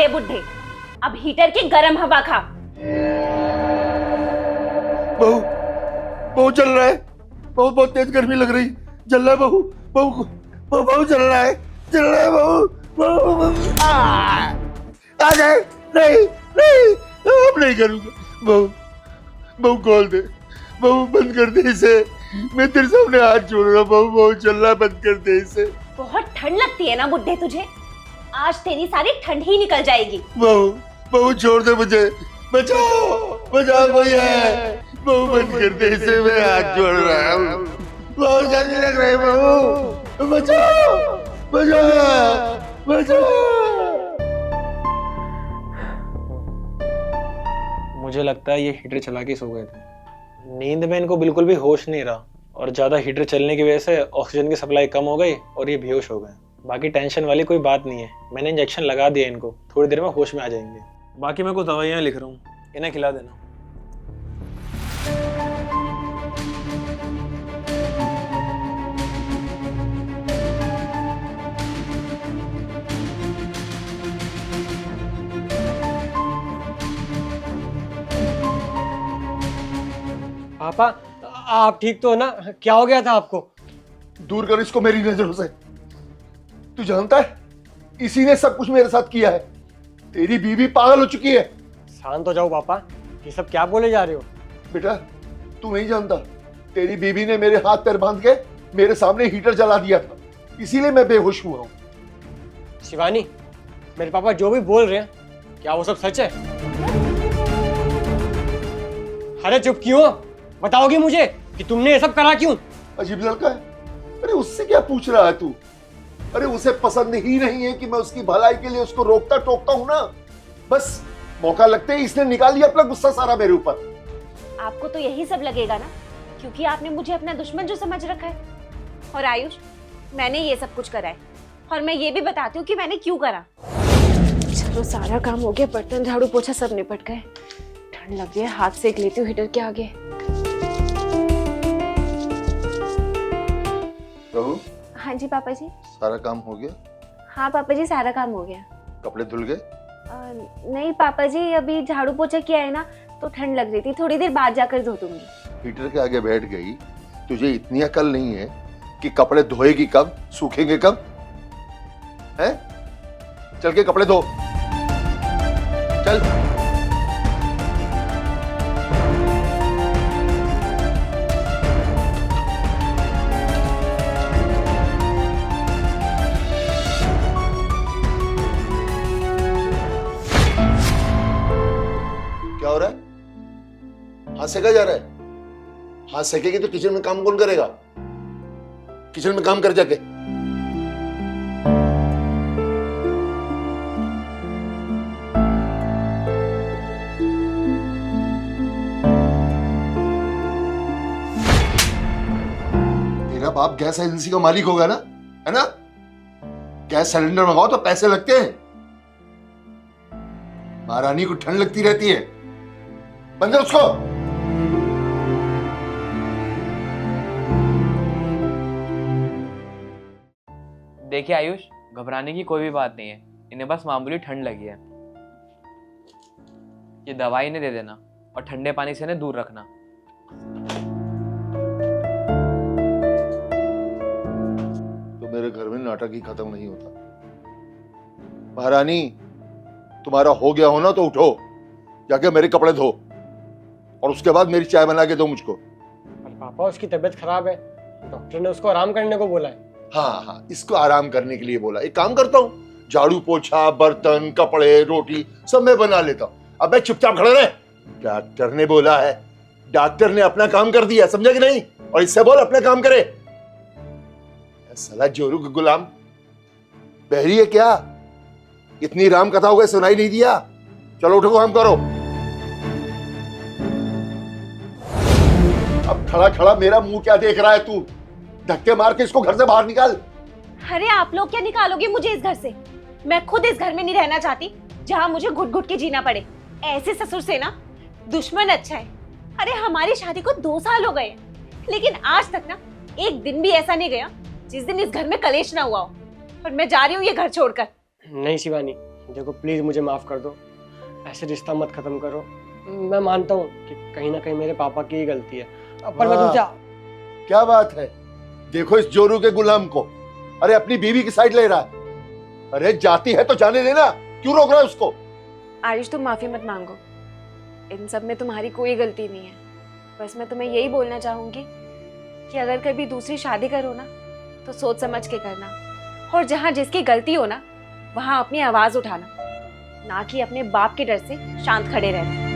ले बुड्ढे, अब हीटर की गर्म हवा खा। बहू, बहू जल रहा है, बहू बहुत तेज गर्मी लग रही, जल रहा है बहू, बहू बहू बहू जल रहा है, जल रहा है बहू, बहू बहू आ जाए, नहीं नहीं अब नहीं करूंगा, बहू बहू खोल दे, बहू बंद कर दे इसे, मैं तेरे सामने हाथ जोड़ रहा हूँ, बहू बहू चलना बंद कर दे इसे। बहुत ठंड लगती है ना बुड्ढे तुझे, आज तेरी सारी ठंड ही निकल जाएगी। बहू बहू छोड़ दे मुझे, बचाओ बचाओ भैया, बहू बंद कर दे इसे, मैं हाथ जोड़ रहा हूँ, बहुत गर्मी लग रही है बहू, बचाओ बचाओ बचाओ। मुझे लगता है ये हीटर चला के सो गए थे। नींद में इनको बिल्कुल भी होश नहीं रहा और ज्यादा हीटर चलने की वजह से ऑक्सीजन की सप्लाई कम हो गई और ये बेहोश हो गए। बाकी टेंशन वाली कोई बात नहीं है, मैंने इंजेक्शन लगा दिया इनको, थोड़ी देर में होश में आ जाएंगे। बाकी मैं कुछ दवाइयाँ लिख रहा हूँ, इन्हें खिला देना। पापा आप ठीक तो हो ना? क्या हो गया था आपको? दूर कर इसको मेरी नजरों से। तू जानता है इसी ने सब कुछ मेरे साथ किया है, तेरी बीवी पागल हो चुकी है। शांत हो जाओ पापा, ये सब क्या बोले जा रहे हो? बेटा तू नहीं जानता, तेरी बीवी ने मेरे हाथ पैर बांध के मेरे सामने हीटर जला दिया था, इसीलिए मैं बेहोश हुआ हूं। शिवानी, मेरे पापा जो भी बोल रहे हैं क्या वो सब सच है? अरे चुप क्यों? बताओगी मुझे कि तुमने ये सब करा क्यों? अजीब लड़का है, अरे उससे क्या पूछ रहा है तू? अरे उसे पसंद ही नहीं है कि मैं उसकी भलाई के लिए उसको रोकता टोकता हूं ना, बस मौका लगते ही इसने निकाल लिया अपना गुस्सा सारा मेरे ऊपर। आपको तो यही सब लगेगा ना, क्योंकि आपने मुझे अपना दुश्मन जो समझ रखा है। और आयुष, मैंने ये सब कुछ करा है और मैं ये भी बताती हूँ कि मैंने क्यों करा। चलो सारा काम हो गया, बर्तन झाड़ू पोछा सब निपट गए। ठंड लग रही है, हाथ सेक लेती हूँ हीटर के आगे। बहू, हाँ जी पापा जी। सारा काम हो गया? हाँ पापा जी, सारा काम हो गया। कपड़े धुल गए? नहीं पापा जी, अभी झाड़ू पोछा किया है ना, तो ठंड लग रही थी, थोड़ी देर बाद जाकर धो दूंगी। हीटर के आगे बैठ गई, तुझे इतनी अकल नहीं है कि कपड़े धोएगी कब, सूखेंगे कब? हैं? चल के कपड़े धो, चल। क्या हो रहा है? हाथ सेका जा रहा है? हाथ सेकेगी तो किचन में काम कौन करेगा? किचन में काम कर जाके। तेरा बाप गैस एजेंसी का मालिक होगा ना, है ना? गैस सिलेंडर मंगाओ तो पैसे लगते हैं, महारानी को ठंड लगती रहती है। बंद कर उसको। देखिए आयुष, घबराने की कोई भी बात नहीं है, इन्हें बस मामूली ठंड लगी है। ये दवाई इन्हें दे देना और ठंडे पानी से इन्हें दूर रखना। तो मेरे घर में नाटक ही खत्म नहीं होता। महारानी, तुम्हारा हो गया हो ना तो उठो, जाके मेरे कपड़े धो और उसके बाद मेरी चाय बना के दो मुझको। पर पापा उसकी तबीयत खराब है, डॉक्टर ने उसको आराम करने को बोला है। हाँ हाँ, इसको आराम करने के लिए बोला। एक काम करता हूँ, झाड़ू पोछा बर्तन कपड़े रोटी सब मैं बना लेता हूँ। अब मैं चुपचाप खड़ा रहे। डॉक्टर ने बोला है, डॉक्टर ने अपना काम कर दिया, समझा कि नहीं? और इससे बोल अपना काम करे। साला जोरू का गुलाम, बहरी है क्या? इतनी राम कथा हो गई, सुनाई नहीं दिया? चलो उठो, काम करो। अब खड़ा खड़ा मेरा मुंह क्या देख रहा है तू? धक्के मार के इसको घर से बाहर निकाल। अरे आप लोग क्या निकालोगे मुझे इस घर से? मैं खुद इस घर में नहीं रहना चाहती जहाँ मुझे घुट घुट के जीना पड़े। ऐसे ससुर से ना दुश्मन अच्छा है। अरे हमारी शादी को 2 साल हो गए, लेकिन आज तक ना एक दिन भी ऐसा नहीं गया जिस दिन इस घर में कलेश ना हुआ हो। और मैं जा रही हूँ ये घर छोड़कर। नहीं शिवानी, देखो प्लीज़ मुझे माफ़ कर दो, ऐसे रिश्ता मत ख़त्म करो। मैं मानता हूँ कि कहीं ना कहीं मेरे पापा की ही गलती है, पर मैं तुमसे क्या बात है, देखो इस जोरू के गुलाम को, अरे अपनी बीवी की साइड ले रहा है। अरे जाती है तो जाने देना, क्यों रोक रहा है उसको? आयुष तुम माफी मत मांगो, इन सब में तुम्हारी कोई गलती नहीं है। बस मैं तुम्हें यही बोलना चाहूंगी कि अगर कभी दूसरी शादी करो ना तो सोच समझ के करना, और जहाँ जिसकी गलती हो ना वहाँ अपनी आवाज उठाना, ना कि अपने बाप के डर से शांत खड़े रहना।